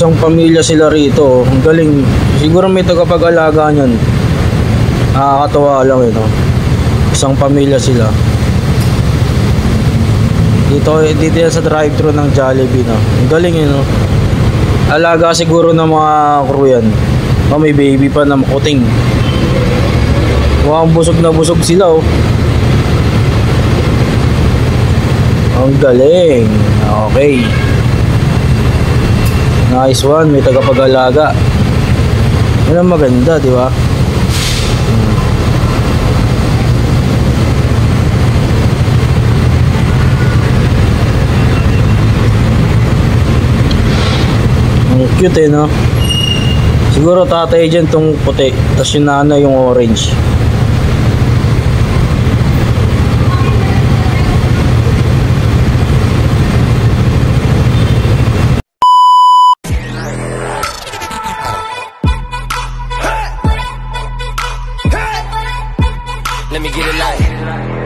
Isang pamilya sila rito. Ang galing. Siguro may tagapag-alaga niyan. Nakakatawa lang no? Isang pamilya sila. Dito yan sa drive-thru ng Jollibee no? Ang galing no? Alaga siguro ng mga crew yan. May baby pa na makuting. Mukhang busog na busog sila oh. Ang galing. Okay. Nice one, may tagapag-alaga. Yan ang maganda, di ba? Ang cute no? Siguro tatay dyan tong puti, tapos yung nanay yung orange. Let me get it light.